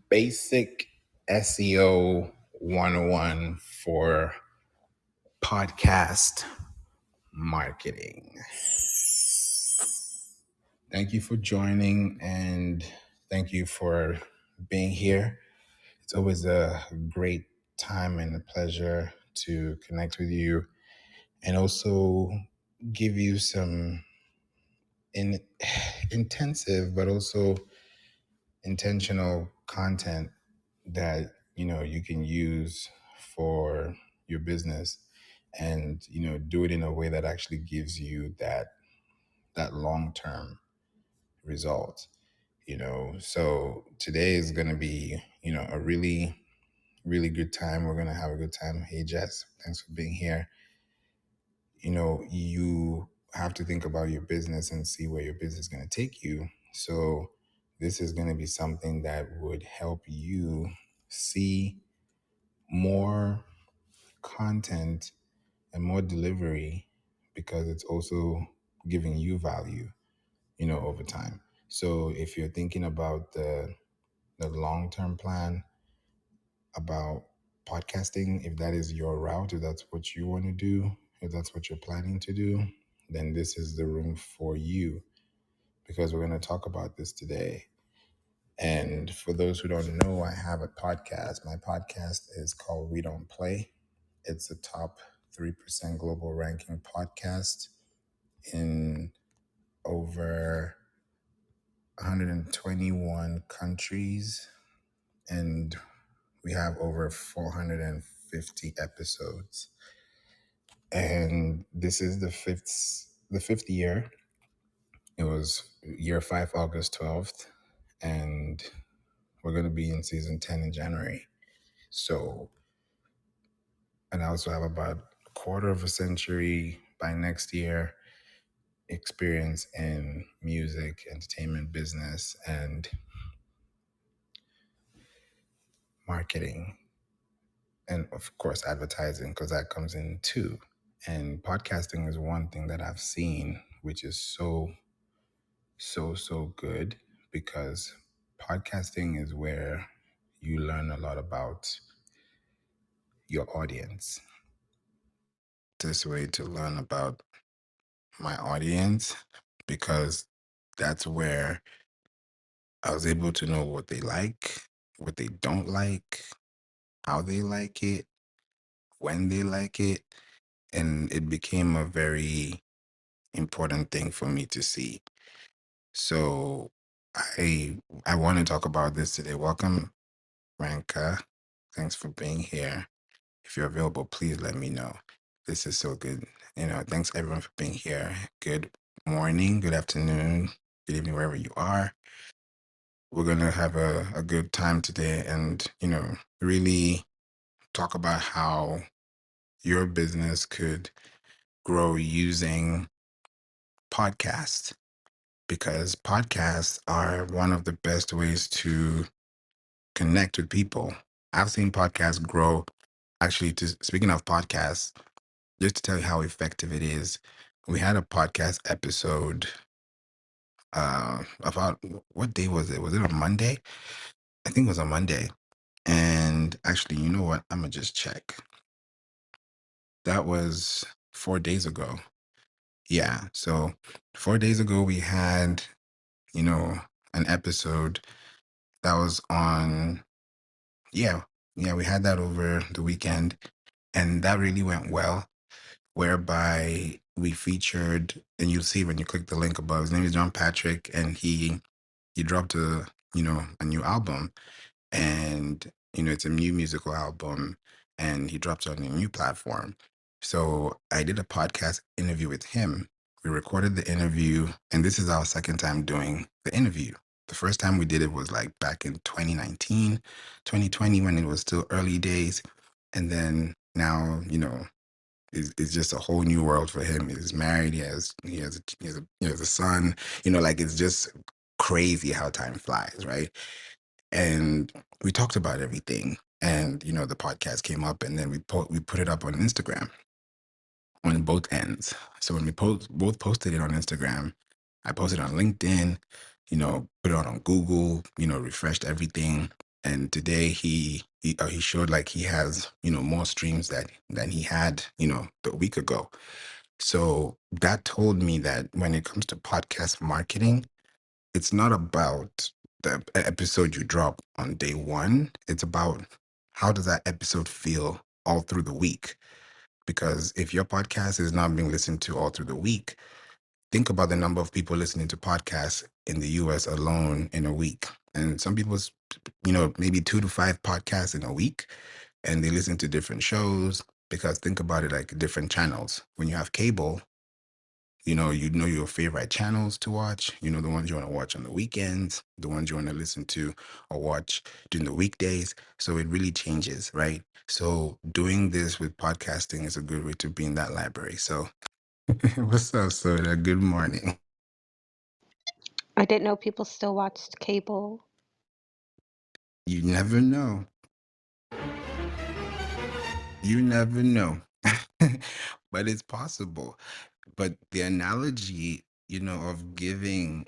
basic SEO 101 for podcast marketing. Thank you for joining and thank you for being here. It's always a great time and a pleasure to connect with you and also give you some intensive but also intentional content that you can use for your business and do it in a way that actually gives you that long-term result. So today is going to be a really good time. We're going to have a good time. Hey Jess, thanks for being here. You have to think about your business and see where your business is going to take you. So this is going to be something that would help you see more content and more delivery because it's also giving you value, over time. So if you're thinking about the long-term plan about podcasting, if that is your route, if that's what you want to do, if that's what you're planning to do, then this is the room for you because we're going to talk about this today. And for those who don't know, I have a podcast. My podcast is called We Don't Play. It's a top 3% global ranking podcast in over 121 countries. And we have over 450 episodes. And this is the fifth year. It was year 5, August 12th. And we're going to be in season 10 in January. So, and I also have about a quarter of a century by next year experience in music, entertainment, business, and marketing. And of course, advertising, because that comes in too. And podcasting is one thing that I've seen, which is so good because podcasting is where you learn a lot about your audience. This way to learn about my audience because that's where I was able to know what they like, what they don't like, how they like it, when they like it. And it became a very important thing for me to see. So I want to talk about this today. Welcome, Ranka. Thanks for being here. If you're available, please let me know. This is so good. Thanks everyone for being here. Good morning, good afternoon, good evening, wherever you are. We're going to have a good time today and, really talk about how your business could grow using podcasts because podcasts are one of the best ways to connect with people. I've seen podcasts grow. Actually, speaking of podcasts, just to tell you how effective it is, we had a podcast episode about what day was it? Was it on Monday? I think it was on Monday. And actually, you know what? I'm gonna just check. That was 4 days ago. Yeah. So 4 days ago, we had, an episode that was on, yeah, we had that over the weekend. And that really went well, whereby we featured, and you'll see when you click the link above, his name is John Patrick, and he dropped a new album. And it's a new musical album and he dropped it on a new platform. So I did a podcast interview with him. We recorded the interview, and this is our second time doing the interview. The first time we did it was like back in 2019, 2020, when it was still early days. And then now, it's just a whole new world for him. He's married. He has a son. Like it's just crazy how time flies, right? And we talked about everything. And the podcast came up, and then we put it up on Instagram on both ends. So when we both posted it on Instagram, I posted it on LinkedIn. Put it on Google. Refreshed everything, And today he showed like he has, more streams than he had, a week ago. So that told me that when it comes to podcast marketing, it's not about the episode you drop on day one. It's about how does that episode feel all through the week? Because if your podcast is not being listened to all through the week, think about the number of people listening to podcasts in the US alone in a week. And some people's, maybe 2 to 5 podcasts in a week, and they listen to different shows because think about it like different channels. When you have cable, you know your favorite channels to watch, the ones you want to watch on the weekends, the ones you want to listen to or watch during the weekdays. So it really changes, right? So doing this with podcasting is a good way to be in that library. So what's up, Soda? Good morning. I didn't know people still watched cable. You never know. You never know. But it's possible. But the analogy, of giving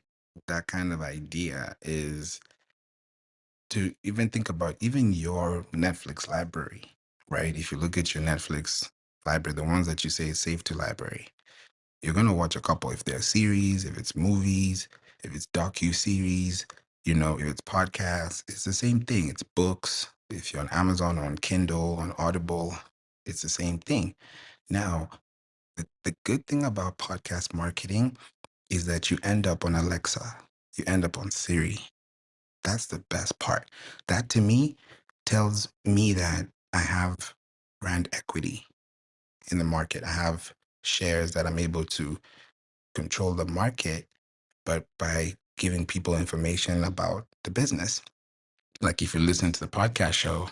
that kind of idea is to even think about even your Netflix library, right? If you look at your Netflix library, the ones that you say is safe to library, you're gonna watch a couple. If they're series, if it's movies, if it's docu-series, if it's podcasts, it's the same thing. It's books. If you're on Amazon or on Kindle, on Audible, it's the same thing. Now, the good thing about podcast marketing is that you end up on Alexa, you end up on Siri. That's the best part. That to me tells me that I have brand equity in the market. I have shares that I'm able to control the market, but by giving people information about the business. Like if you listen to the podcast show,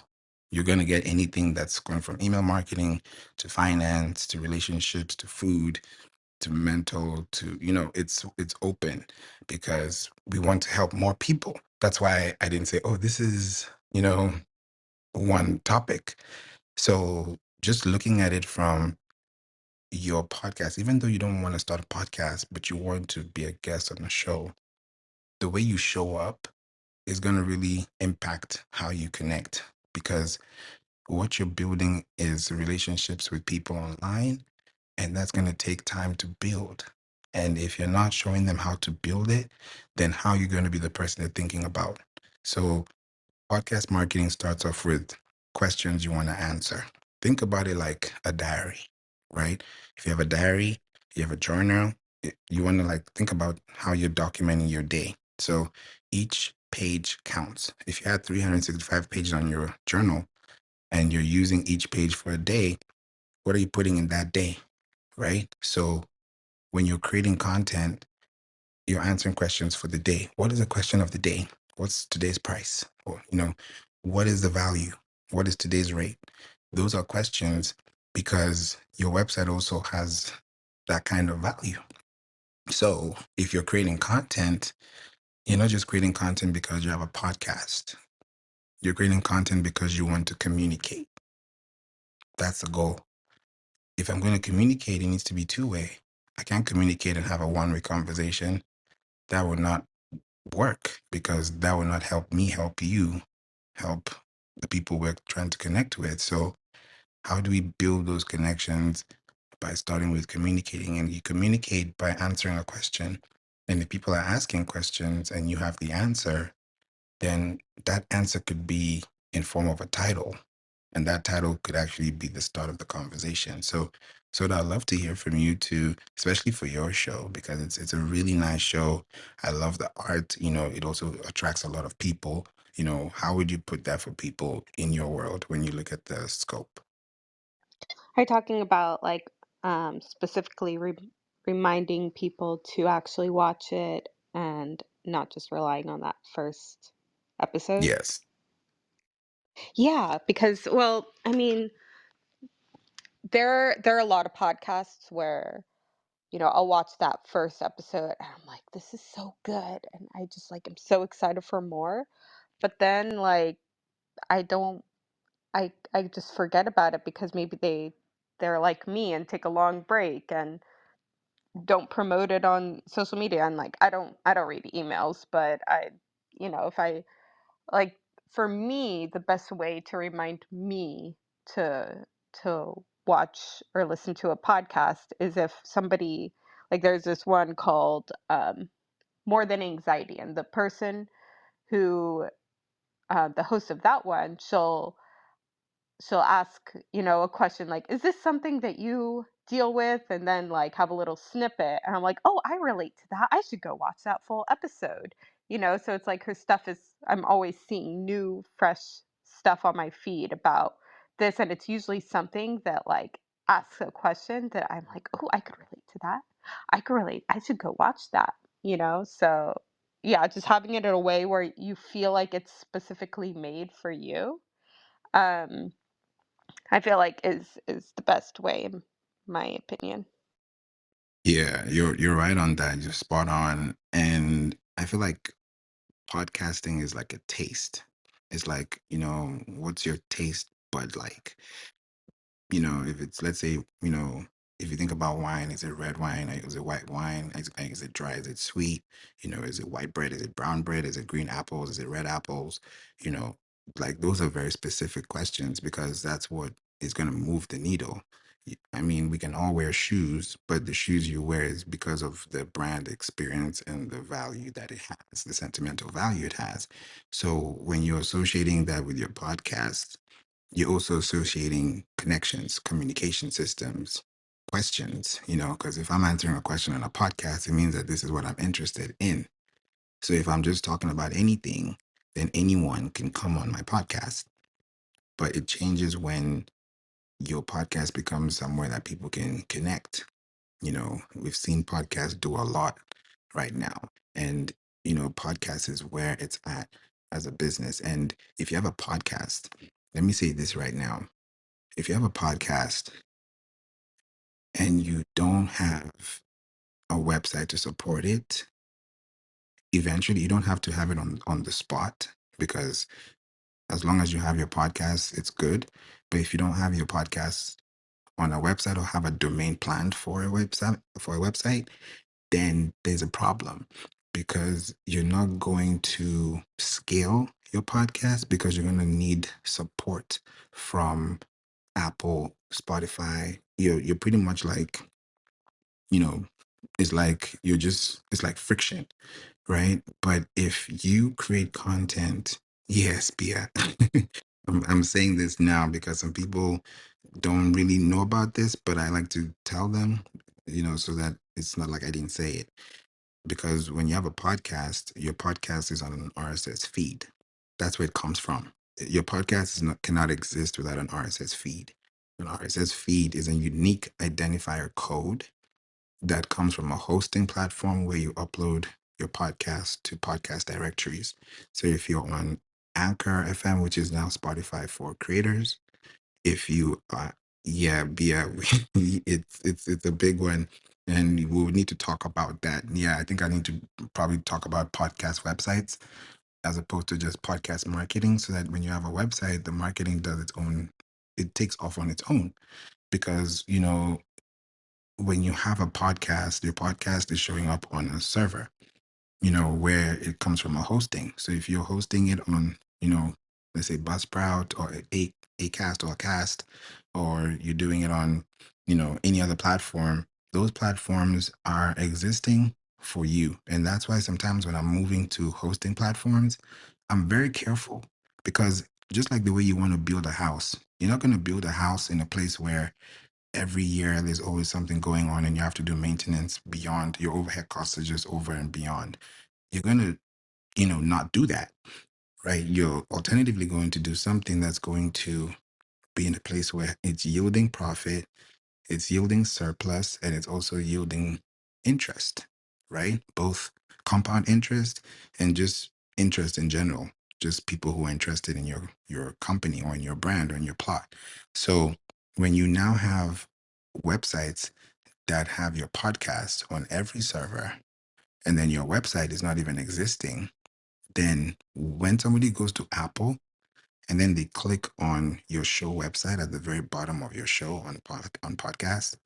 you're going to get anything that's going from email marketing to finance to relationships to food to mental to, it's open because we want to help more people. That's why I didn't say, oh, this is, one topic. So just looking at it from your podcast, even though you don't want to start a podcast, but you want to be a guest on a show, the way you show up is going to really impact how you connect because what you're building is relationships with people online, and that's going to take time to build. And if you're not showing them how to build it, then how are you going to be the person they're thinking about? So podcast marketing starts off with questions you want to answer. Think about it like a diary, right? If you have a diary, you have a journal, you want to like think about how you're documenting your day. So each page counts. If you had 365 pages on your journal and you're using each page for a day, what are you putting in that day, right? So when you're creating content, you're answering questions for the day. What is the question of the day? What's today's price? Or, what is the value? What is today's rate? Those are questions because your website also has that kind of value. So if you're creating content, you're not just creating content because you have a podcast. You're creating content because you want to communicate. That's the goal. If I'm going to communicate, it needs to be two-way. I can't communicate and have a one-way conversation. That would not work because that will not help me help you, help the people we're trying to connect with. So how do we build those connections? By starting with communicating, and you communicate by answering a question. And if people are asking questions and you have the answer, then that answer could be in form of a title, and that title could actually be the start of the conversation. So I'd love to hear from you too, especially for your show, because it's a really nice show. I love the art. It also attracts a lot of people. How would you put that for people in your world when you look at the scope? Are you talking about like specifically reminding people to actually watch it and not just relying on that first episode? Yes. Yeah, because well, I mean, there are a lot of podcasts where, I'll watch that first episode and I'm like, this is so good, and I just like I'm so excited for more. But then like I don't I just forget about it because maybe they're like me and take a long break and don't promote it on social media. And like I don't read emails, but if I like for me, the best way to remind me to watch or listen to a podcast is if somebody, like, there's this one called More Than Anxiety, and the person who the host of that one, she'll ask, a question like, "Is this something that you deal with?" And then like have a little snippet. And I'm like, "Oh, I relate to that. I should go watch that full episode." So it's like her stuff is, I'm always seeing new, fresh stuff on my feed about this. And it's usually something that like asks a question that I'm like, "Oh, I could relate to that. I could relate. I should go watch that." So yeah, just having it in a way where you feel like it's specifically made for you. Um, I feel like is the best way, in my opinion. Yeah, you're right on that. You're spot on. And I feel like podcasting is like a taste. It's like, what's your taste bud like? If it's, let's say, if you think about wine, is it red wine? Is it white wine? Is it dry? Is it sweet? Is it white bread? Is it brown bread? Is it green apples? Is it red apples? You know, like those are very specific questions because that's what is going to move the needle. I mean, we can all wear shoes, but the shoes you wear is because of the brand experience and the value that it has, the sentimental value it has. So when you're associating that with your podcast, you're also associating connections, communication systems, questions, because if I'm answering a question on a podcast, it means that this is what I'm interested in. So if I'm just talking about anything, then anyone can come on my podcast. But it changes when your podcast becomes somewhere that people can connect. We've seen podcasts do a lot right now. And, podcast is where it's at as a business. And if you have a podcast, let me say this right now. If you have a podcast and you don't have a website to support it, eventually you don't have to have it on the spot because as long as you have your podcast, it's good. But if you don't have your podcast on a website or have a domain planned for a website, then there's a problem because you're not going to scale your podcast because you're going to need support from Apple, Spotify. You're pretty much like, you know, it's like friction, right? But if you create content, yes, Bia. I'm saying this now because some people don't really know about this, but I like to tell them, so that it's not like I didn't say it. Because when you have a podcast, your podcast is on an RSS feed. That's where it comes from. Your podcast cannot exist without an RSS feed. An RSS feed is a unique identifier code that comes from a hosting platform where you upload your podcast to podcast directories. So if you're on Anchor FM, which is now Spotify for creators, if you yeah, it's a big one, and we will need to talk about that. Yeah, I think I need to probably talk about podcast websites as opposed to just podcast marketing, so that when you have a website, the marketing does its own, it takes off on its own. Because when you have a podcast, your podcast is showing up on a server, where it comes from a hosting. So if you're hosting it on, let's say Buzzsprout or Acast or Cast, or you're doing it on, any other platform, those platforms are existing for you. And that's why sometimes when I'm moving to hosting platforms, I'm very careful because just like the way you want to build a house, you're not going to build a house in a place where every year there's always something going on and you have to do maintenance beyond your overhead costs are just over and beyond. You're going to, not do that, right? You're alternatively going to do something that's going to be in a place where it's yielding profit, it's yielding surplus, and it's also yielding interest, right? Both compound interest and just interest in general, just people who are interested in your company or in your brand or in your plot. So when you now have websites that have your podcast on every server, and then your website is not even existing, then when somebody goes to Apple and then they click on your show website at the very bottom of your show on podcast,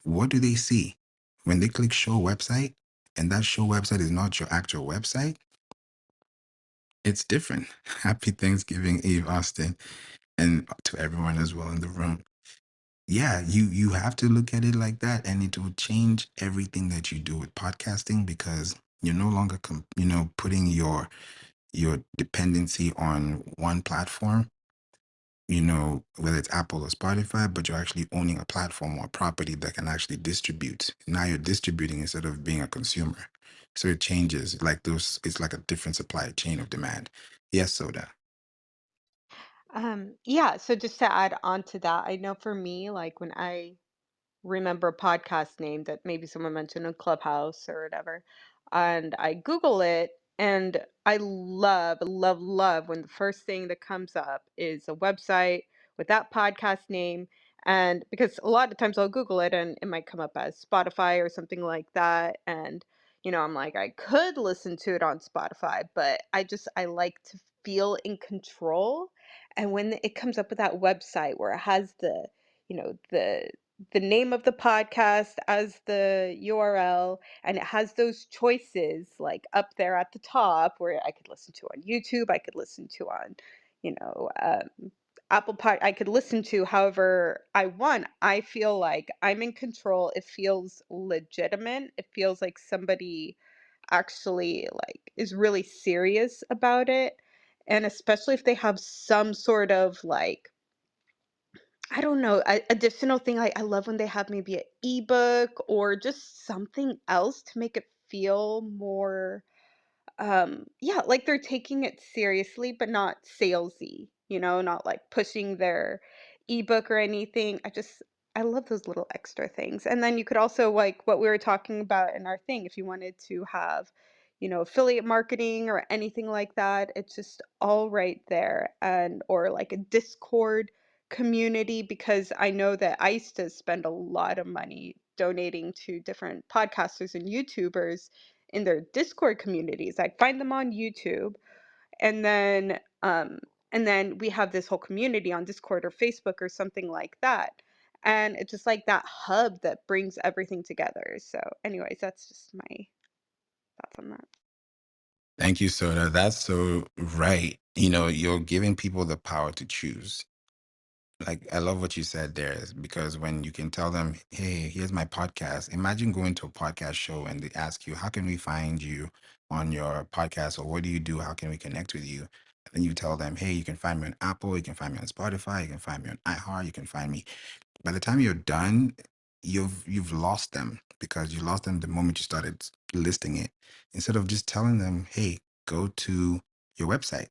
what do they see? When they click show website and that show website is not your actual website, it's different. Happy Thanksgiving Eve, Austin, and to everyone as well in the room. Yeah, you have to look at it like that, and it will change everything that you do with podcasting because you're no longer putting your dependency on one platform, whether it's Apple or Spotify, but you're actually owning a platform or a property that can actually distribute. Now you're distributing instead of being a consumer. So it changes like those, it's like a different supply chain of demand. Yes, Soda. Yeah, so just to add on to that, I know for me, like when I remember a podcast name that maybe someone mentioned in Clubhouse or whatever. And I Google it, and I love, love, love when the first thing that comes up is a website with that podcast name. And because a lot of times I'll Google it and it might come up as Spotify or something like that. And, I'm like, I could listen to it on Spotify, but I like to feel in control. And when it comes up with that website where it has you know, the name of the podcast as the URL, and it has those choices like up there at the top where I could listen to on YouTube, I could listen to on, you know, Apple Pod, I could listen to however I want. I feel like I'm in control. It feels legitimate. It feels like somebody actually like is really serious about it. And especially if they have some sort of like I don't know, additional thing, I love when they have maybe an ebook or just something else to make it feel more yeah, like they're taking it seriously, but not salesy, not like pushing their ebook or anything. I love those little extra things. And then you could also like what we were talking about in our thing, if you wanted to have, affiliate marketing or anything like that, it's just all right there. And or like a Discord community, because I know that I used to spend a lot of money donating to different podcasters and YouTubers in their Discord communities. I find them on YouTube, and then we have this whole community on Discord or Facebook or something like that. And it's just like that hub that brings everything together. So, anyways, that's just my thoughts on that. Thank you, Soda. That's so right. You're giving people the power to choose. Like, I love what you said there, is because when you can tell them, hey, here's my podcast. Imagine going to a podcast show and they ask you, how can we find you on your podcast? Or what do you do? How can we connect with you? And then you tell them, hey, you can find me on Apple, you can find me on Spotify, you can find me on iHeart, you can find me. By the time you're done, you've lost them because you lost them the moment you started listing it. Instead of just telling them, hey, go to your website,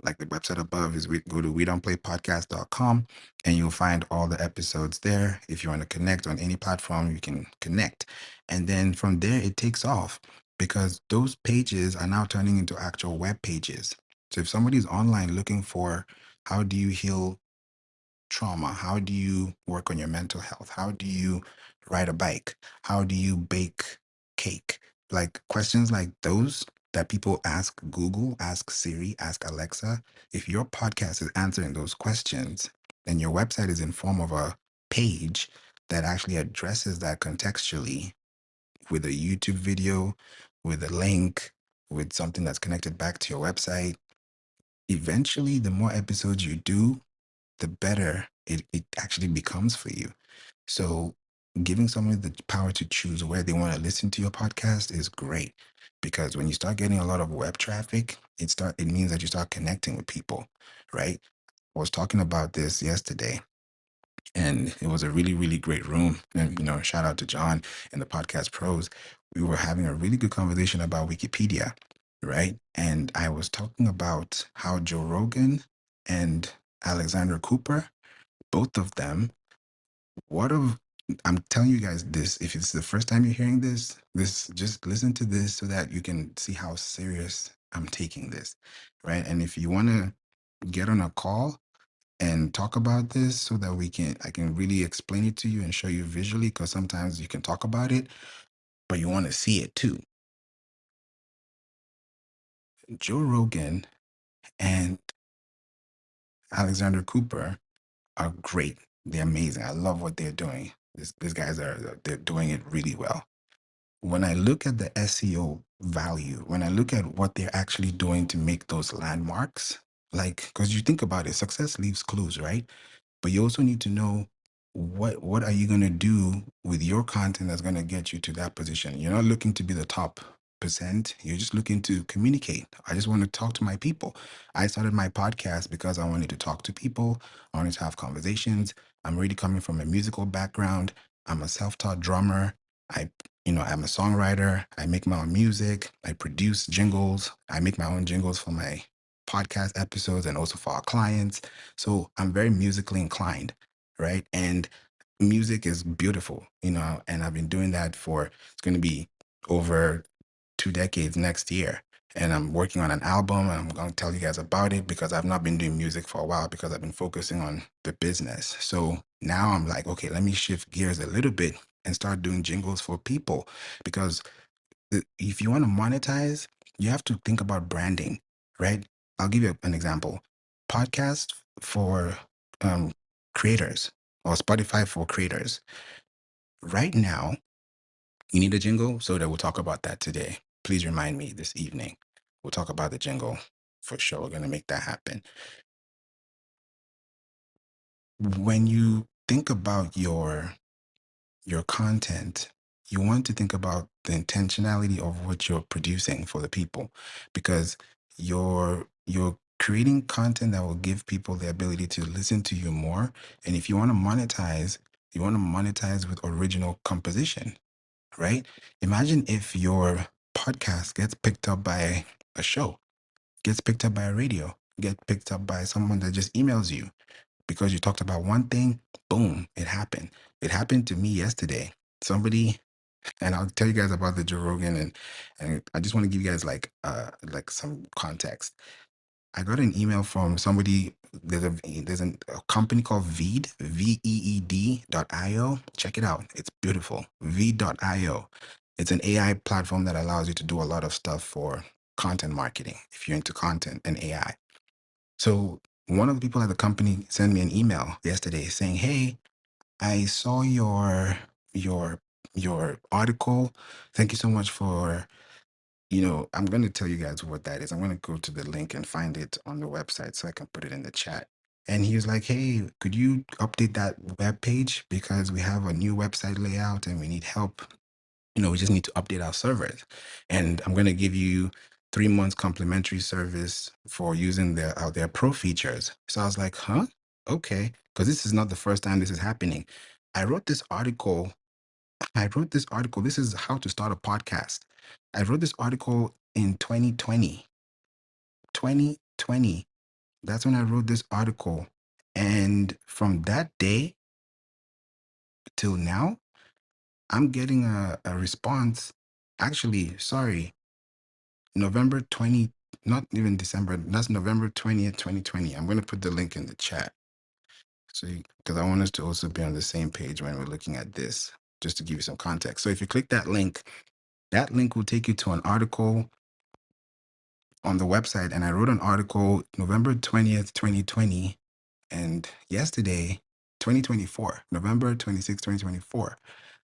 like the website above is go to we don't play podcast.com, and you'll find all the episodes there. If you want to connect on any platform, you can connect. And then from there, it takes off because those pages are now turning into actual web pages. So if somebody's online looking for how do you heal trauma? How do you work on your mental health? How do you ride a bike? How do you bake cake? Like questions like those that people ask Google, ask Siri, ask Alexa. If your podcast is answering those questions, then your website is in form of a page that actually addresses that contextually with a YouTube video, with a link, with something that's connected back to your website. Eventually, the more episodes you do, the better it actually becomes for you. So giving someone the power to choose where they want to listen to your podcast is great because when you start getting a lot of web traffic, it means that you start connecting with people, right? I was talking about this yesterday and it was a really, really great room. And shout out to John and the podcast pros. We were having a really good conversation about Wikipedia, right? And I was talking about how Joe Rogan and Alexander Cooper, both of them, what of I'm telling you guys this, if it's the first time you're hearing this just listen to this so that you can see how serious I'm taking this, right? And if you want to get on a call and talk about this so that I can really explain it to you and show you visually, because sometimes you can talk about it, but you want to see it too. Joe Rogan and Alexander Cooper are great. They're amazing. I love what they're doing. These guys they're doing it really well. When I look at the SEO value, when I look at what they're actually doing to make those landmarks, like, because you think about it, success leaves clues, right? But you also need to know what are you going to do with your content that's going to get you to that position. You're not looking to be the top percent, you're just looking to communicate. I just want to talk to my people. I started my podcast because I wanted to talk to people, I wanted to have conversations. I'm already coming from a musical background. I'm a self-taught drummer. I I'm a songwriter. I make my own music. I produce jingles. I make my own jingles for my podcast episodes and also for our clients. So I'm very musically inclined, right? And music is beautiful, and I've been doing that for, it's going to be over 2 decades next year. And I'm working on an album, and I'm going to tell you guys about it because I've not been doing music for a while because I've been focusing on the business. So now I'm like, okay, let me shift gears a little bit and start doing jingles for people, because if you want to monetize, you have to think about branding, right? I'll give you an example. Podcast for um, creators, or Spotify for creators. Right now, you need a jingle, so that we'll talk about that today. Please remind me this evening. We'll talk about the jingle for sure. We're going to make that happen. When you think about your content, you want to think about the intentionality of what you're producing for the people, because you're creating content that will give people the ability to listen to you more. And if you want to monetize, you want to monetize with original composition, right? Imagine if your podcast gets picked up by a show, gets picked up by a radio, get picked up by someone that just emails you because you talked about one thing. Boom, it happened. It happened to me yesterday. Somebody, and I'll tell you guys about the Joe Rogan, and I just want to give you guys like some context. I got an email from somebody. There's a company called Veed, Veed.io. Check it out. It's beautiful. Veed.io. It's an AI platform that allows you to do a lot of stuff for content marketing if you're into content and AI. So one of the people at the company sent me an email yesterday saying, "Hey, I saw your your article. Thank you so much for, I'm going to tell you guys what that is. I'm going to go to the link and find it on the website so I can put it in the chat." And he was like, "Hey, could you update that web page because we have a new website layout and we need help. We just need to update our servers. And I'm going to give you 3 months complimentary service for using their pro features." So I was like, huh? Okay. Because this is not the first time this is happening. I wrote this article. I wrote this article. This is how to start a podcast. I wrote this article in 2020. 2020. That's when I wrote this article. And from that day till now, I'm getting a response. Actually, sorry, November 20, not even December, that's November 20th, 2020. I'm going to put the link in the chat. So, because I want us to also be on the same page when we're looking at this, just to give you some context. So if you click that link will take you to an article on the website. And I wrote an article November 20th, 2020. And yesterday, 2024, November 26th, 2024,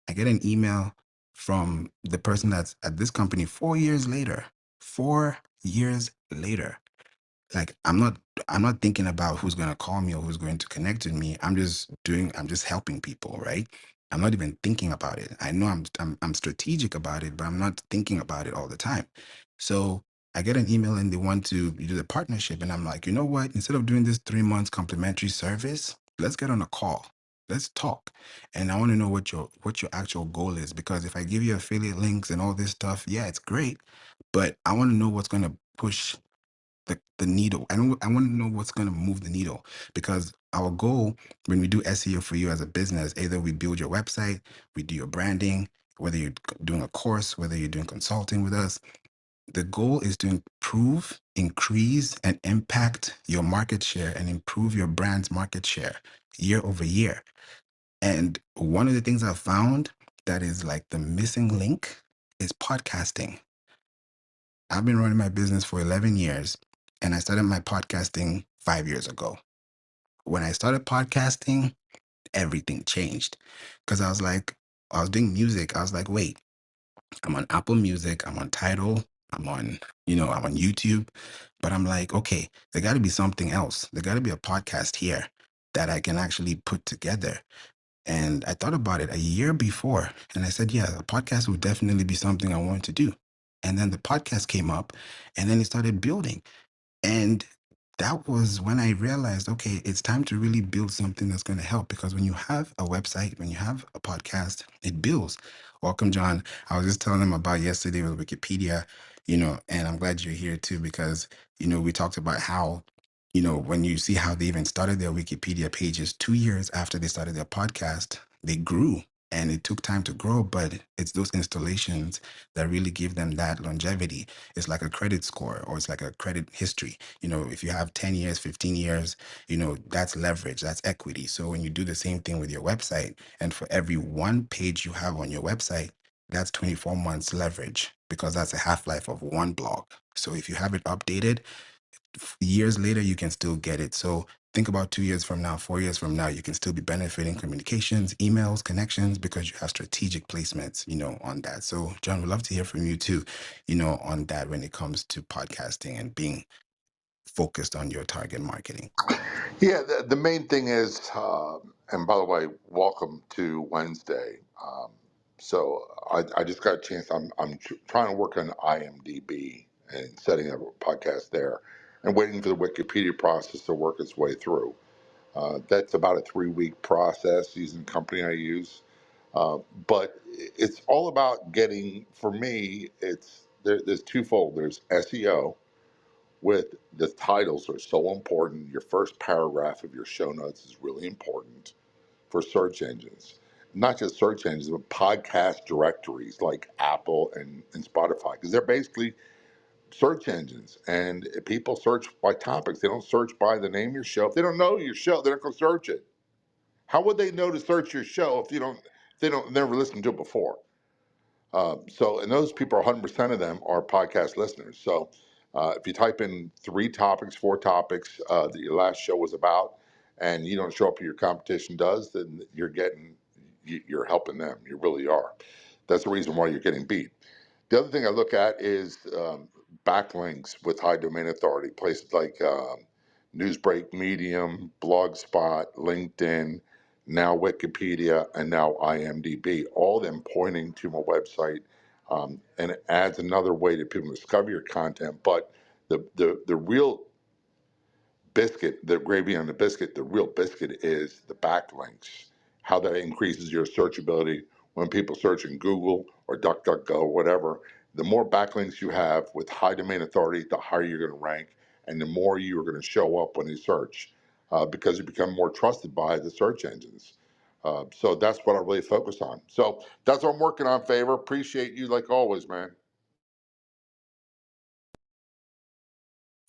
I get an email from the person that's at this company 4 years later. 4 years later. Like I'm not thinking about who's gonna call me or who's going to connect with me. I'm just helping people, right? I'm not even thinking about it. I know I'm strategic about it, but I'm not thinking about it all the time. So I get an email and they want to do the partnership. And I'm like, you know what? Instead of doing this 3 months complimentary service, let's get on a call. Let's talk. And I want to know what your actual goal is. Because if I give you affiliate links and all this stuff, yeah, it's great. But I want to know what's gonna push the needle. I want to know what's going to move the needle, because our goal when we do SEO for you as a business, either we build your website, we do your branding, whether you're doing a course, whether you're doing consulting with us, the goal is to improve, increase, and impact your market share and improve your brand's market share year over year. And one of the things I've found that is like the missing link is podcasting. I've been running my business for 11 years and I started my podcasting 5 years ago. When I started podcasting, everything changed because I was doing music. I was like, wait, I'm on Apple Music, I'm on Tidal, I'm on YouTube. But I'm like, okay, there got to be something else. There got to be a podcast here that I can actually put together. And I thought about it a year before, and I said, yeah, a podcast would definitely be something I want to do. And then the podcast came up, and then it started building. And that was when I realized, okay, it's time to really build something that's going to help. Because when you have a website, when you have a podcast, it builds. Welcome, John. I was just telling him about yesterday with Wikipedia, and I'm glad you're here too, because, we talked about how, when you see how they even started their Wikipedia pages 2 years after they started their podcast, they grew. And it took time to grow, but it's those installations that really give them that longevity. It's like a credit score, or it's like a credit history. If you have 10 years, 15 years, that's leverage, that's equity. So when you do the same thing with your website, and for every one page you have on your website, that's 24 months leverage, because that's a half-life of one blog. So if you have it updated, years later, you can still get it. So think about 2 years from now, 4 years from now, you can still be benefiting communications, emails, connections, because you have strategic placements, on that. So John, we'd love to hear from you too, on that when it comes to podcasting and being focused on your target marketing. Yeah, the main thing is, and by the way, welcome to Wednesday. I just got a chance. I'm trying to work on IMDb and setting up a podcast there, and waiting for the Wikipedia process to work its way through. That's about a 3 week process using the company I use. But it's all about getting. For me, there's twofold. There's SEO, with the titles are so important. Your first paragraph of your show notes is really important for search engines. Not just search engines, but podcast directories like Apple and Spotify, because they're basically search engines. And people search by topics. They don't search by the name of your show. If they don't know your show, they're not going to search it. How would they know to search your show if they don't never listened to it before? And those people, 100% of them are podcast listeners. So if you type in 3 topics, 4 topics that your last show was about, and you don't show up, your competition does, then you're helping them. You really are. That's the reason why you're getting beat. The other thing I look at is backlinks with high domain authority, places like Newsbreak, Medium, Blogspot, LinkedIn, now Wikipedia, and now IMDb, all of them pointing to my website. And it adds another way that people discover your content. But the real biscuit, the gravy on the biscuit, the real biscuit is the backlinks, how that increases your searchability when people search in Google or DuckDuckGo or whatever. The more backlinks you have with high domain authority, the higher you're going to rank, and the more you are going to show up when you search, because you become more trusted by the search engines. So that's what I really focus on. So that's what I'm working on. Favor. Appreciate you like always, man.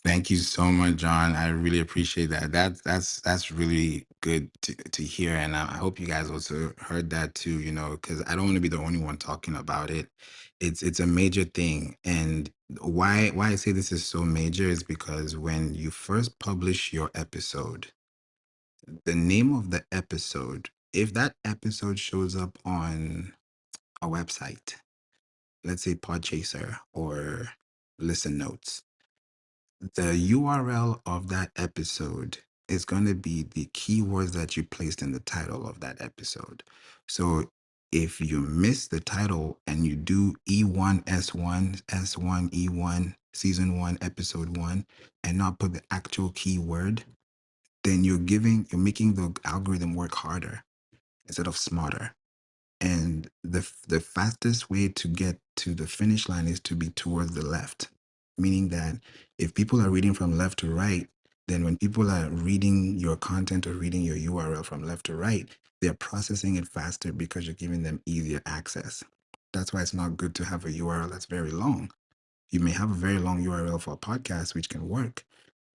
Thank you so much, John. I really appreciate that. That's really good to hear, and I hope you guys also heard that too. Because I don't want to be the only one talking about it. It's a major thing, and why I say this is so major is because when you first publish your episode, the name of the episode, if that episode shows up on a website, let's say Podchaser or Listen Notes, the URL of that episode is going to be the keywords that you placed in the title of that episode. So if you miss the title and you do E1, S1, S1, E1, season 1, episode 1, and not put the actual keyword, then you're making the algorithm work harder instead of smarter. And the fastest way to get to the finish line is to be towards the left, meaning that if people are reading from left to right, then when people are reading your content or reading your URL from left to right, they're processing it faster because you're giving them easier access. That's why it's not good to have a URL that's very long. You may have a very long URL for a podcast, which can work,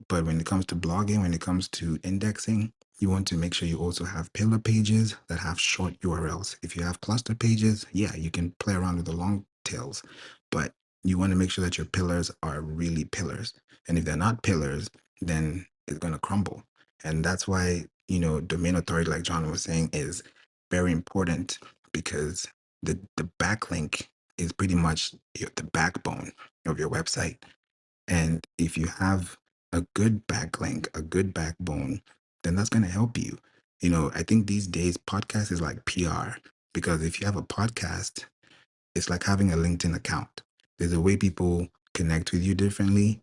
but when it comes to blogging, when it comes to indexing, you want to make sure you also have pillar pages that have short URLs. If you have cluster pages, yeah, you can play around with the long tails, but you want to make sure that your pillars are really pillars. And if they're not pillars, then it's going to crumble. And that's why, domain authority, like John was saying, is very important, because the backlink is pretty much the backbone of your website. And if you have a good backlink, a good backbone, then that's going to help you. I think these days podcast is like PR, because if you have a podcast, it's like having a LinkedIn account. There's a way people connect with you differently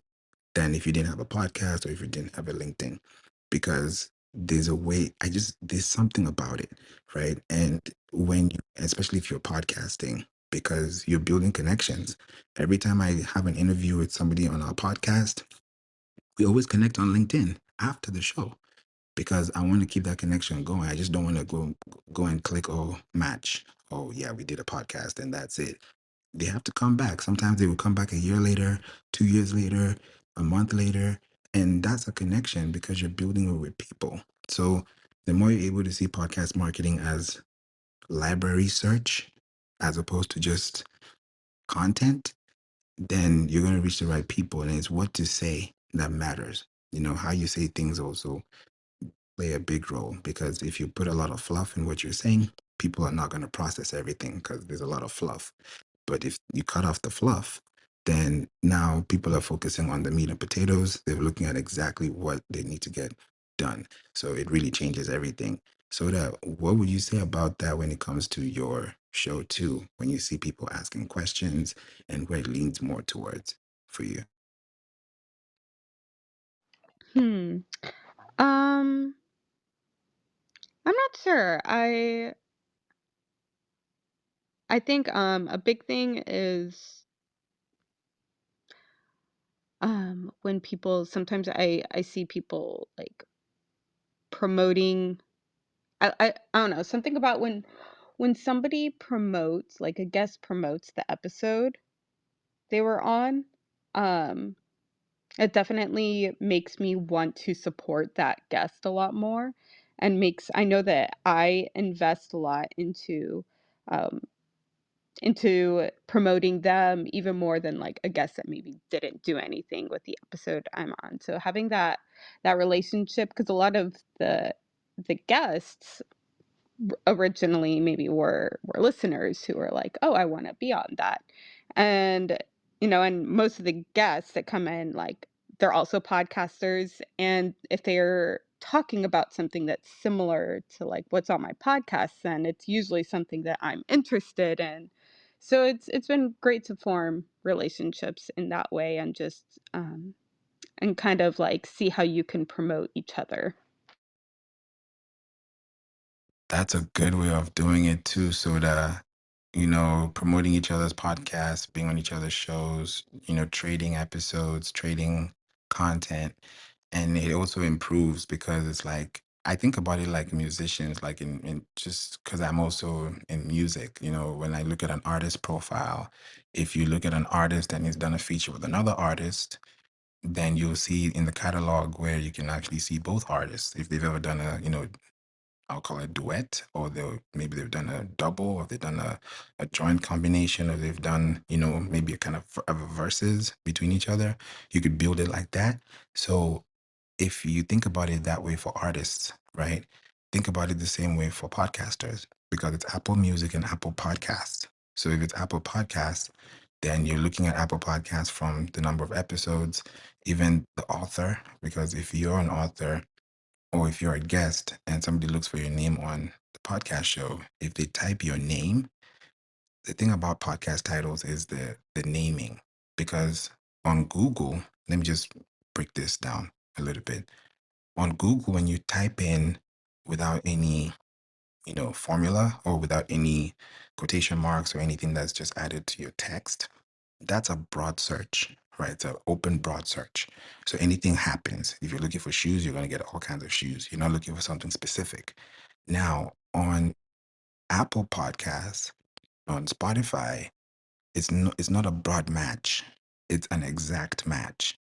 than if you didn't have a podcast or if you didn't have a LinkedIn, because there's a way, there's something about it, right? And when you, especially if you're podcasting, because you're building connections. Every time I have an interview with somebody on our podcast, we always connect on LinkedIn after the show, because I want to keep that connection going. I just don't want to go and click, oh, match. Oh yeah, we did a podcast and that's it. They have to come back. Sometimes they will come back a year later, 2 years later, a month later. And that's a connection because you're building it with people. So the more you're able to see podcast marketing as library search as opposed to just content, then you're going to reach the right people. And it's what to say that matters. How you say things also play a big role, because if you put a lot of fluff in what you're saying, people are not going to process everything because there's a lot of fluff. But if you cut off the fluff, then now people are focusing on the meat and potatoes. They're looking at exactly what they need to get done. So it really changes everything. So what would you say about that when it comes to your show too, when you see people asking questions and where it leans more towards for you? Hmm. Um, I'm not sure. I think a big thing is when people sometimes I see people like promoting. I don't know, something about when somebody promotes, like a guest promotes the episode they were on. um it definitely makes me want to support that guest a lot more, and makes I know that I invest a lot um into promoting them even more than like a guest that maybe didn't do anything with the episode I'm on. So having that relationship, because a lot of the guests originally maybe were listeners who were like, "Oh, I want to be on that." And and most of the guests that come in, like, they're also podcasters, and if they're talking about something that's similar to like what's on my podcast, then it's usually something that I'm interested in. So it's been great to form relationships in that way, and just and kind of like see how you can promote each other. That's a good way of doing it too. So promoting each other's podcasts, being on each other's shows, trading episodes, trading content. And it also improves because it's like, I think about it like musicians, like in just because I'm also in music, when I look at an artist profile, if you look at an artist and he's done a feature with another artist, then you'll see in the catalog where you can actually see both artists if they've ever done I'll call it duet, or maybe they've done a double, or they've done a joint combination, or they've done, maybe a kind of a verses between each other. You could build it like that. So if you think about it that way for artists, right? Think about it the same way for podcasters, because it's Apple Music and Apple Podcasts. So if it's Apple Podcasts, then you're looking at Apple Podcasts from the number of episodes, even the author, because if you're an author, or if you're a guest and somebody looks for your name on the podcast show, if they type your name, the thing about podcast titles is the naming. Because on Google, let me just break this down a little bit. On Google, when you type in without any, formula, or without any quotation marks or anything that's just added to your text, that's a broad search, right? It's an open broad search. So anything happens. If you're looking for shoes, you're going to get all kinds of shoes. You're not looking for something specific. Now, on Apple Podcasts, on Spotify, it's not a broad match. It's an exact match.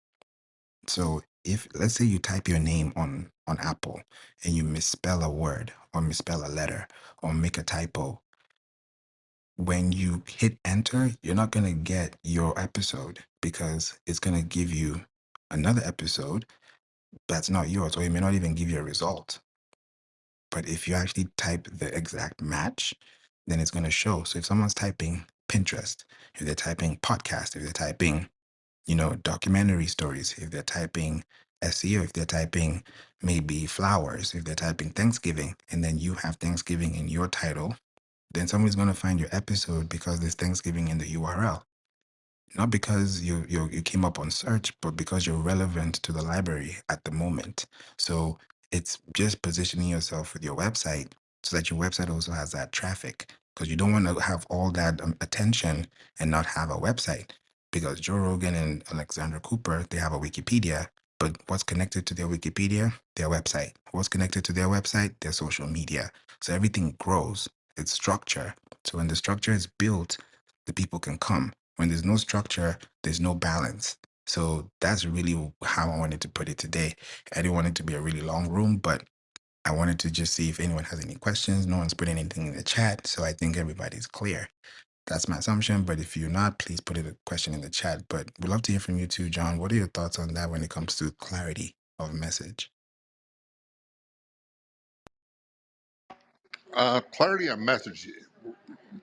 So if, let's say, you type your name on Apple and you misspell a word or misspell a letter or make a typo, when you hit enter, you're not going to get your episode, because it's going to give you another episode that's not yours, or it may not even give you a result. But if you actually type the exact match, then it's going to show. So if someone's typing Pinterest, if they're typing podcast, if they're typing, documentary stories, if they're typing SEO, if they're typing maybe flowers, if they're typing Thanksgiving, and then you have Thanksgiving in your title, then somebody's going to find your episode because there's Thanksgiving in the URL. Not because you came up on search, but because you're relevant to the library at the moment. So it's just positioning yourself with your website so that your website also has that traffic. Because you don't want to have all that attention and not have a website. Because Joe Rogan and Alexander Cooper, they have a Wikipedia, but what's connected to their Wikipedia? Their website. What's connected to their website? Their social media. So everything grows. It's structure. So when the structure is built, the people can come. When there's no structure, there's no balance. So that's really how I wanted to put it today. I didn't want it to be a really long room, but I wanted to just see if anyone has any questions. No one's put anything in the chat, so I think everybody's clear. That's my assumption, but if you're not, please put a question in the chat. But we'd love to hear from you too, John. What are your thoughts on that when it comes to clarity of message? Clarity on message.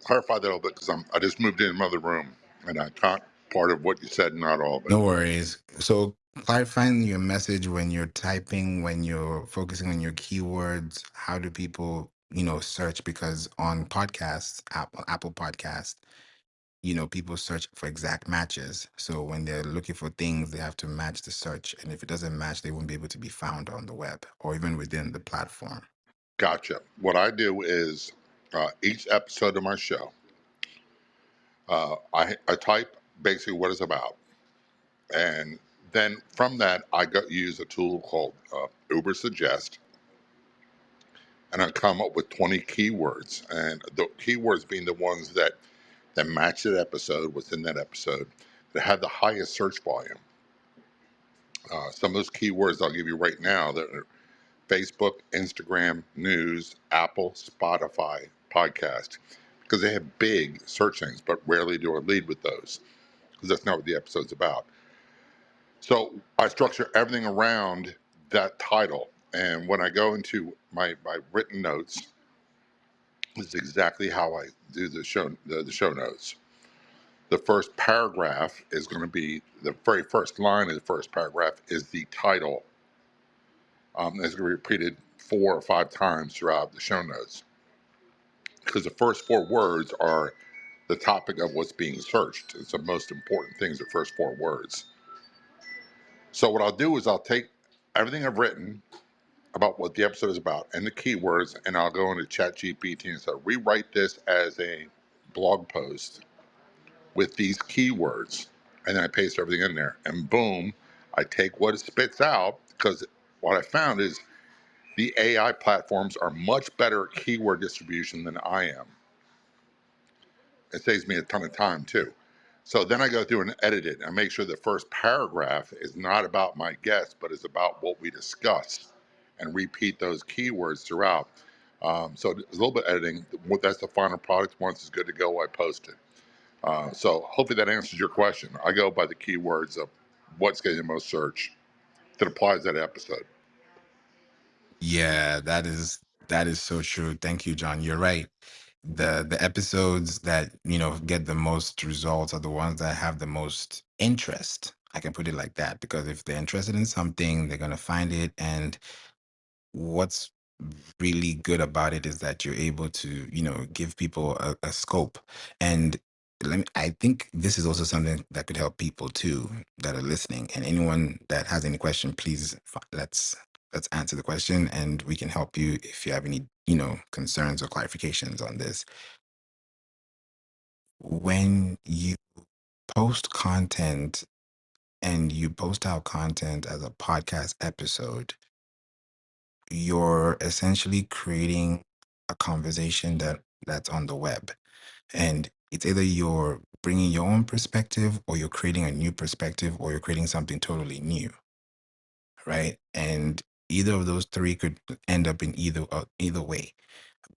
Clarify that a little bit because I just moved in another room and I caught part of what you said, not all of it. No worries. So clarifying your message when you're typing, when you're focusing on your keywords, how do people, search? Because on podcasts, Apple Podcasts, people search for exact matches. So when they're looking for things, they have to match the search. And if it doesn't match, they won't be able to be found on the web or even within the platform. Gotcha. What I do is each episode of my show, I type basically what it's about. And then from that, use a tool called UberSuggest, and I come up with 20 keywords. And the keywords being the ones that match that episode, what's in that episode, that have the highest search volume. Some of those keywords I'll give you right now that are Facebook, Instagram, news, Apple, Spotify, podcast, because they have big search things, but rarely do I lead with those because that's not what the episode's about. So I structure everything around that title. And when I go into my written notes, this is exactly how I do the show notes. The first paragraph is going to be the very first line of the first paragraph is the title. It's going to be repeated 4 or 5 times throughout the show notes because the first 4 words are the topic of what's being searched. It's the most important things, the first 4 words. So what I'll do is I'll take everything I've written about what the episode is about and the keywords, and I'll go into Chat GPT and say, rewrite this as a blog post with these keywords. And then I paste everything in there. And boom, I take what it spits out because what I found is the AI platforms are much better at keyword distribution than I am. It saves me a ton of time too. So then I go through and edit it and make sure the first paragraph is not about my guest, but is about what we discuss and repeat those keywords throughout. So there's a little bit of editing. That's the final product. Once it's good to go, I post it. So hopefully that answers your question. I go by the keywords of what's getting the most search that applies to that episode. Yeah, that is so true. Thank you, John. You're right. The episodes that, get the most results are the ones that have the most interest. I can put it like that because if they're interested in something, they're gonna find it. And what's really good about it is that you're able to, give people a scope. And I think this is also something that could help people too that are listening. And anyone that has any question, please let's answer the question, and we can help you if you have any, concerns or clarifications on this. When you post content and you post out content as a podcast episode, you're essentially creating a conversation that's on the web, and it's either you're bringing your own perspective or you're creating a new perspective or you're creating something totally new, right? And either of those three could end up in either way.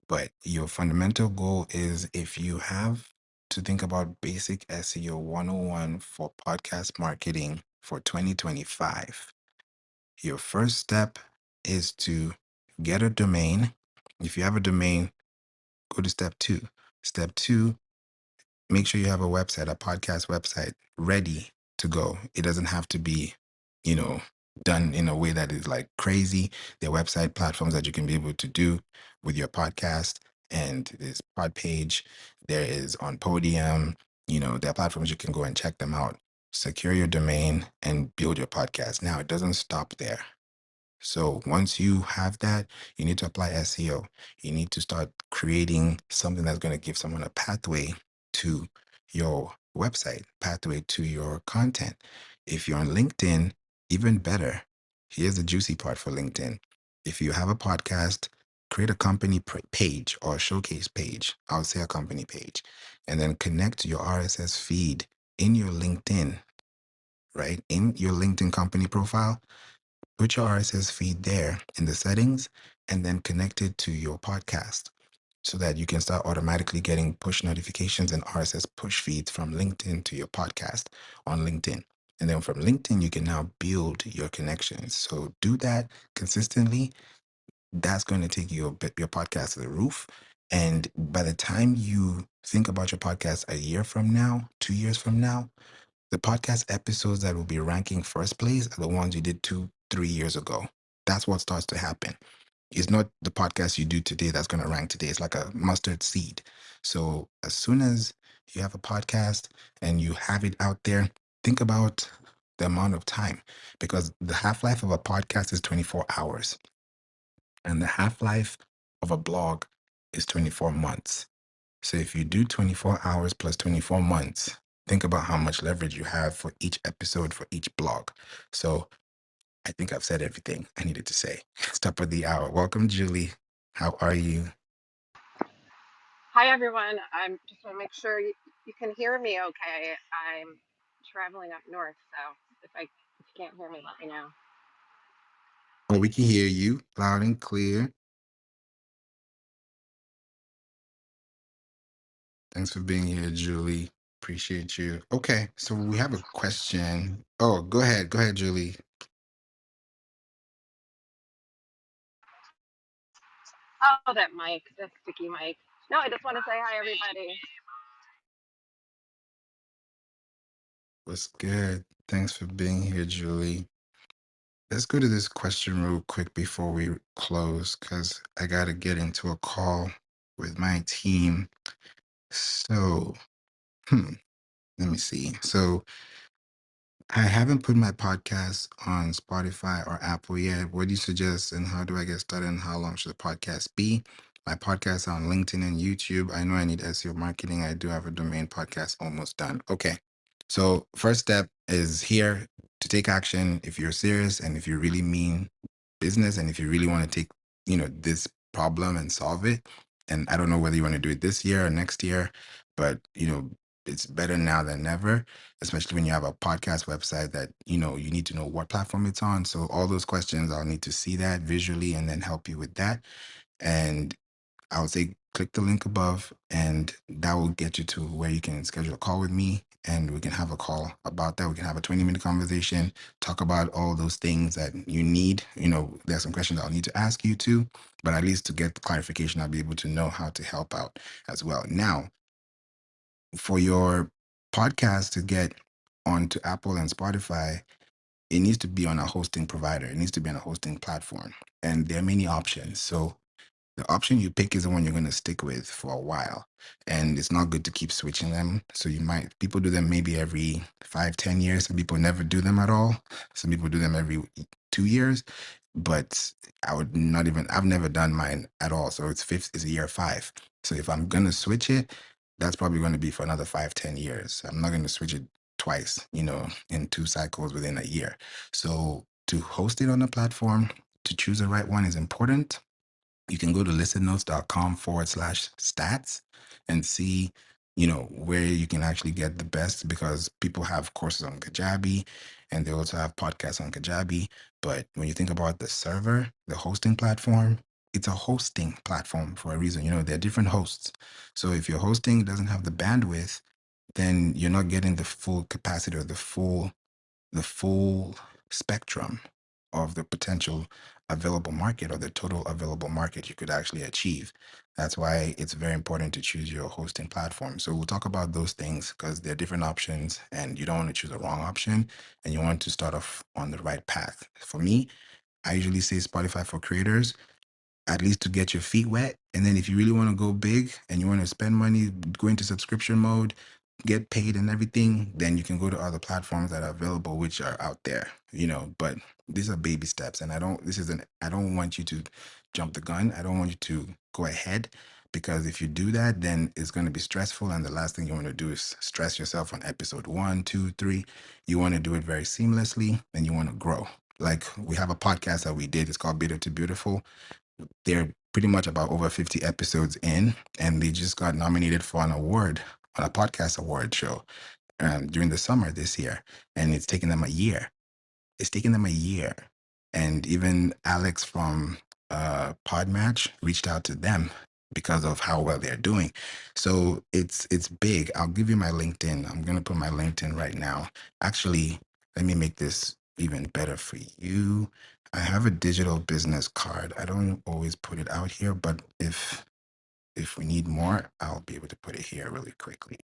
But your fundamental goal is, if you have to think about basic SEO 101 for podcast marketing for 2025, your first step is to get a domain. If you have a domain, go to step two. Step two, make sure you have a website, a podcast website ready to go. It doesn't have to be, you know, done in a way that is like crazy. There are website platforms that you can be able to do with your podcast, and there's Podpage, there is on Podium, there are platforms you can go and check them out. Secure your domain and build your podcast. Now, it doesn't stop there. So once you have that, you need to apply SEO. You need to start creating something that's going to give someone a pathway to your website, pathway to your content. If you're on LinkedIn, even better. Here's the juicy part for LinkedIn. If you have a podcast, create a company page or a showcase page. I would say a company page, and then connect your RSS feed in your LinkedIn, right? In your LinkedIn company profile. Put your RSS feed there in the settings and then connect it to your podcast so that you can start automatically getting push notifications and RSS push feeds from LinkedIn to your podcast on LinkedIn. And then from LinkedIn, you can now build your connections. So do that consistently. That's going to take your podcast to the roof. And by the time you think about your podcast a year from now, 2 years from now, the podcast episodes that will be ranking first place are the ones you did 2, 3 years ago. That's what starts to happen. It's not the podcast you do today that's going to rank today. It's like a mustard seed. So as soon as you have a podcast and you have it out there, think about the amount of time, because the half-life of a podcast is 24 hours and the half-life of a blog is 24 months. So if you do 24 hours plus 24 months, think about how much leverage you have for each episode, for each blog. So I think I've said everything I needed to say. Top of the hour. Welcome, Julie. How are you? Hi everyone. I'm just want to make sure you can hear me okay. I'm traveling up north, so if you can't hear me, let me know. Oh, we can hear you loud and clear. Thanks for being here, Julie. Appreciate you. Okay, so we have a question. Oh, go ahead. Go ahead, Julie. Oh, that mic, the sticky mic. No, I just want to say hi everybody. What's good? Thanks for being here, Julie. Let's go to this question real quick before we close, because I got to get into a call with my team. So, let me see. So, I haven't put my podcast on Spotify or Apple yet. What do you suggest, and how do I get started, and how long should the podcast be? My podcast on LinkedIn and YouTube. I know I need SEO marketing. I do have a domain podcast almost done. Okay. So, first step is here to take action if you're serious and if you really mean business and if you really want to take, this problem and solve it. And I don't know whether you want to do it this year or next year, but, it's better now than never, especially when you have a podcast website that, you need to know what platform it's on. So all those questions, I'll need to see that visually and then help you with that. And I would say click the link above, and that will get you to where you can schedule a call with me, and we can have a call about that. We can have a 20-minute conversation, talk about all those things that you need. There's some questions I'll need to ask you too, but at least to get the clarification, I'll be able to know how to help out as well. Now, for your podcast to get onto Apple and Spotify, it needs to be on a hosting provider. It needs to be on a hosting platform. And there are many options. So the option you pick is the one you're going to stick with for a while. And it's not good to keep switching them. So people do them maybe every 5, 10 years. Some people never do them at all. Some people do them every 2 years. But I've never done mine at all. So it's year 5. So if I'm going to switch it, that's probably going to be for another 5, 10 years. I'm not going to switch it twice, in 2 cycles within a year. So to host it on a platform, to choose the right one is important. You can go to listennotes.com/stats and see, where you can actually get the best, because people have courses on Kajabi and they also have podcasts on Kajabi. But when you think about the server, the hosting platform, it's a hosting platform for a reason. There are different hosts. So if your hosting doesn't have the bandwidth, then you're not getting the full capacity or the full spectrum of the potential available market or the total available market you could actually achieve. That's why it's very important to choose your hosting platform. So we'll talk about those things because there are different options and you don't want to choose the wrong option and you want to start off on the right path. For me, I usually say Spotify for creators, at least to get your feet wet. And then if you really want to go big and you want to spend money, go into subscription mode, get paid and everything, then you can go to other platforms that are available, which are out there, but these are baby steps. And I don't want you to jump the gun. I don't want you to go ahead because if you do that, then it's going to be stressful. And the last thing you want to do is stress yourself on episode 1, 2, 3. You want to do it very seamlessly and you want to grow. Like we have a podcast that we did. It's called Bitter to Beautiful. They're pretty much about over 50 episodes in, and they just got nominated for an award on a podcast award show during the summer this year. And it's taken them a year. It's taken them a year. And even Alex from Podmatch reached out to them because of how well they're doing. So it's big. I'll give you my LinkedIn. I'm gonna put my LinkedIn right now. Actually, let me make this even better for you. I have a digital business card. I don't always put it out here, but if we need more, I'll be able to put it here really quickly.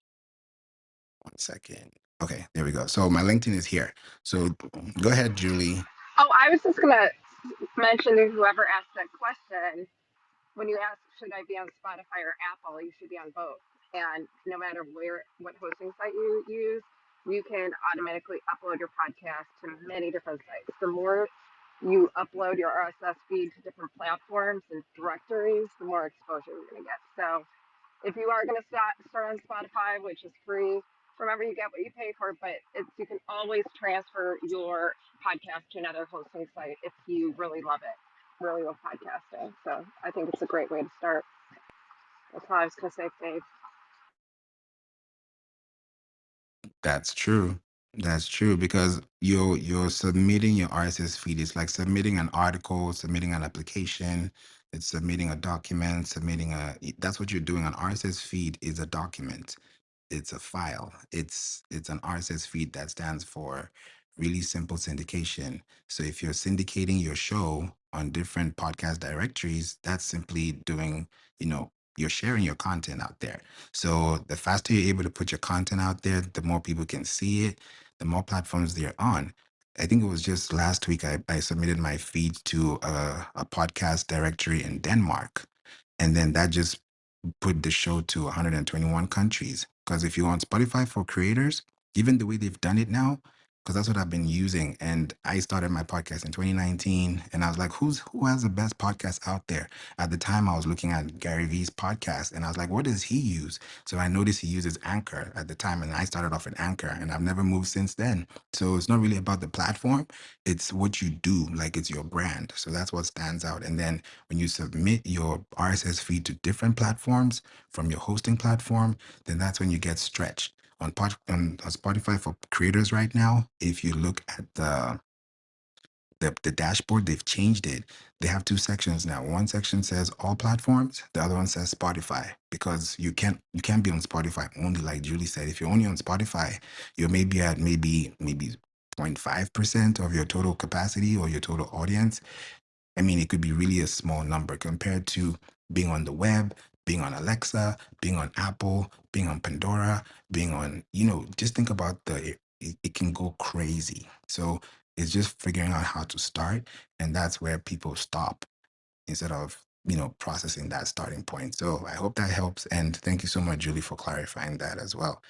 1 second. Okay, there we go. So my LinkedIn is here. So go ahead, Julie. Oh, I was just gonna mention to whoever asked that question, when you ask, should I be on Spotify or Apple, you should be on both. And no matter what hosting site you use, you can automatically upload your podcast to many different sites. The more you upload your RSS feed to different platforms and directories, the more exposure you're going to get. So if you are going to start on Spotify, which is free, remember you get what you pay for, but you can always transfer your podcast to another hosting site if you really love it, really love podcasting. So I think it's a great way to start. That's all I was going to say, Dave. That's true. That's true because you're submitting your RSS feed. It's like submitting an article, submitting an application, it's submitting a document, that's what you're doing. An RSS feed is a document. It's a file. It's an RSS feed that stands for really simple syndication. So if you're syndicating your show on different podcast directories, that's simply doing, you're sharing your content out there. So the faster you're able to put your content out there, the more people can see it, the more platforms they're on. I think it was just last week I submitted my feed to a podcast directory in Denmark. And then that just put the show to 121 countries. Because if you're on Spotify for creators, even the way they've done it now, because that's what I've been using. And I started my podcast in 2019, and I was like, who has the best podcast out there? At the time, I was looking at Gary Vee's podcast, and I was like, what does he use? So I noticed he uses Anchor at the time, and I started off in Anchor, and I've never moved since then. So it's not really about the platform; it's what you do, like it's your brand. So that's what stands out. And then when you submit your RSS feed to different platforms from your hosting platform, then that's when you get stretched. On Spotify for creators right now, if you look at the dashboard, they've changed it. They have two sections now. One section says all platforms, the other one says Spotify, because you can't be on Spotify only, like Julie said. If you're only on Spotify, you're maybe at maybe 0.5% of your total capacity or your total audience. I mean, it could be really a small number compared to being on the web, being on Alexa, being on Apple, being on Pandora, being on, just think about it can go crazy. So it's just figuring out how to start. And that's where people stop instead of, processing that starting point. So I hope that helps. And thank you so much, Julie, for clarifying that as well.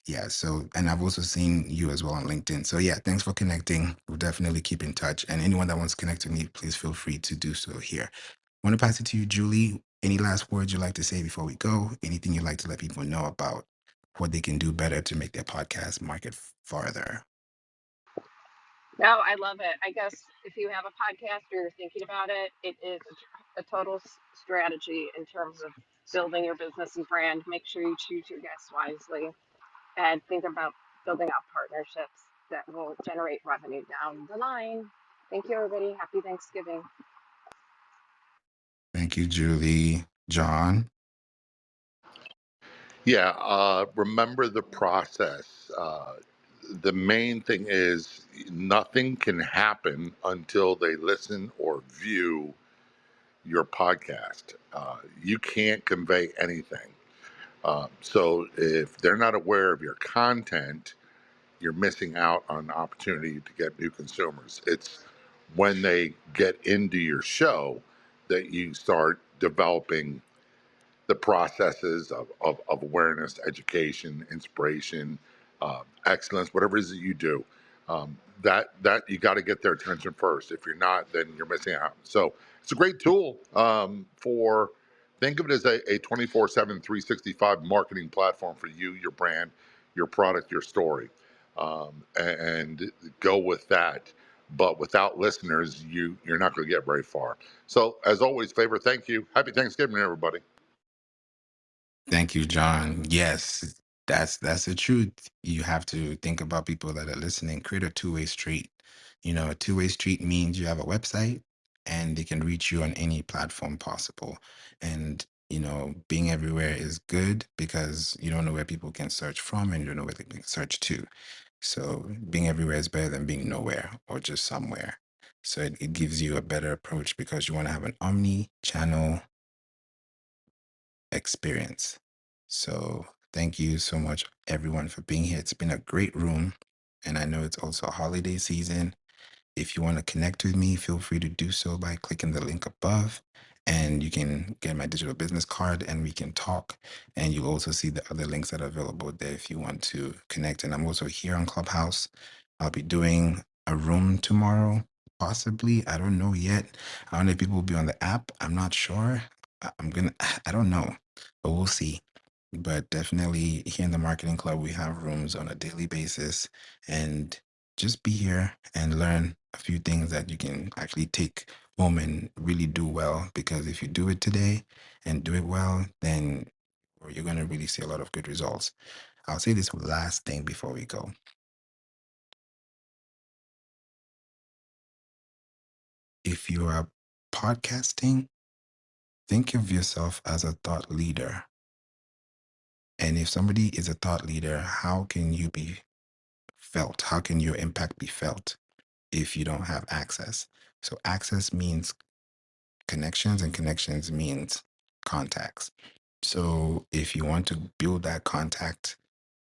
Yeah. So, and I've also seen you as well on LinkedIn. So, yeah, thanks for connecting. We'll definitely keep in touch. And anyone that wants to connect with me, please feel free to do so here. I want to pass it to you, Julie. Any last words you'd like to say before we go? Anything you'd like to let people know about what they can do better to make their podcast market farther? No, I love it. I guess if you have a podcast or you're thinking about it, it is a total strategy in terms of building your business and brand. Make sure you choose your guests wisely and think about building out partnerships that will generate revenue down the line. Thank you, everybody. Happy Thanksgiving. Thank you, Julie. John? Yeah, remember the process. the main thing is nothing can happen until they listen or view your podcast. You can't convey anything. So if they're not aware of your content, you're missing out on an opportunity to get new consumers. It's when they get into your show that you start developing the processes of awareness, education, inspiration, excellence, whatever it is that you do. That you got to get their attention first. If you're not, then you're missing out. So it's a great tool for. Think of it as a 24/7, 365 marketing platform for you, your brand, your product, your story, and go with that. But without listeners, you're not going to get very far. So as always, Favor, thank you. Happy Thanksgiving, everybody. Thank you, John. Yes, that's the truth. You have to think about people that are listening. Create a two-way street. You know, a two-way street means you have a website and they can reach you on any platform possible. And being everywhere is good because you don't know where people can search from and you don't know where they can search to. So being everywhere is better than being nowhere or just somewhere. So it gives you a better approach because you want to have an omni-channel experience. So thank you so much, everyone, for being here. It's been a great room. And I know it's also a holiday season. If you want to connect with me, feel free to do so by clicking the link above. And you can get my digital business card and we can talk. And you'll also see the other links that are available there if you want to connect. And I'm also here on Clubhouse. I'll be doing a room tomorrow, possibly. I don't know yet. I don't know if people will be on the app. I'm not sure. I don't know, but we'll see. But definitely here in the Marketing Club, we have rooms on a daily basis. And just be here and learn a few things that you can actually take home and really do well. Because if you do it today and do it well, then you're going to really see a lot of good results. I'll say this last thing before we go. If you are podcasting, think of yourself as a thought leader. And if somebody is a thought leader, how can you be felt? How can your impact be felt if you don't have access? So access means connections, and connections means contacts. So if you want to build that contact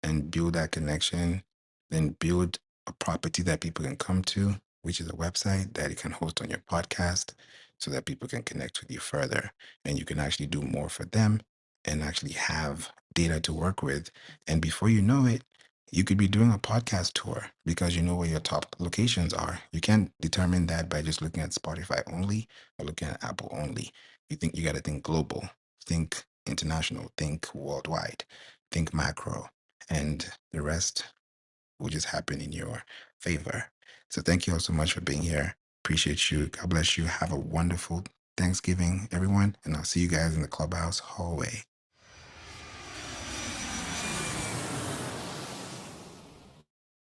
and build that connection, then build a property that people can come to, which is a website that you can host on your podcast so that people can connect with you further and you can actually do more for them and actually have data to work with. And before you know it, you could be doing a podcast tour because you know where your top locations are. You can't determine that by just looking at Spotify only or looking at Apple only. You got to think global, think international, think worldwide, think macro, and the rest will just happen in your favor. So thank you all so much for being here. Appreciate you. God bless you. Have a wonderful Thanksgiving, everyone. And I'll see you guys in the Clubhouse hallway.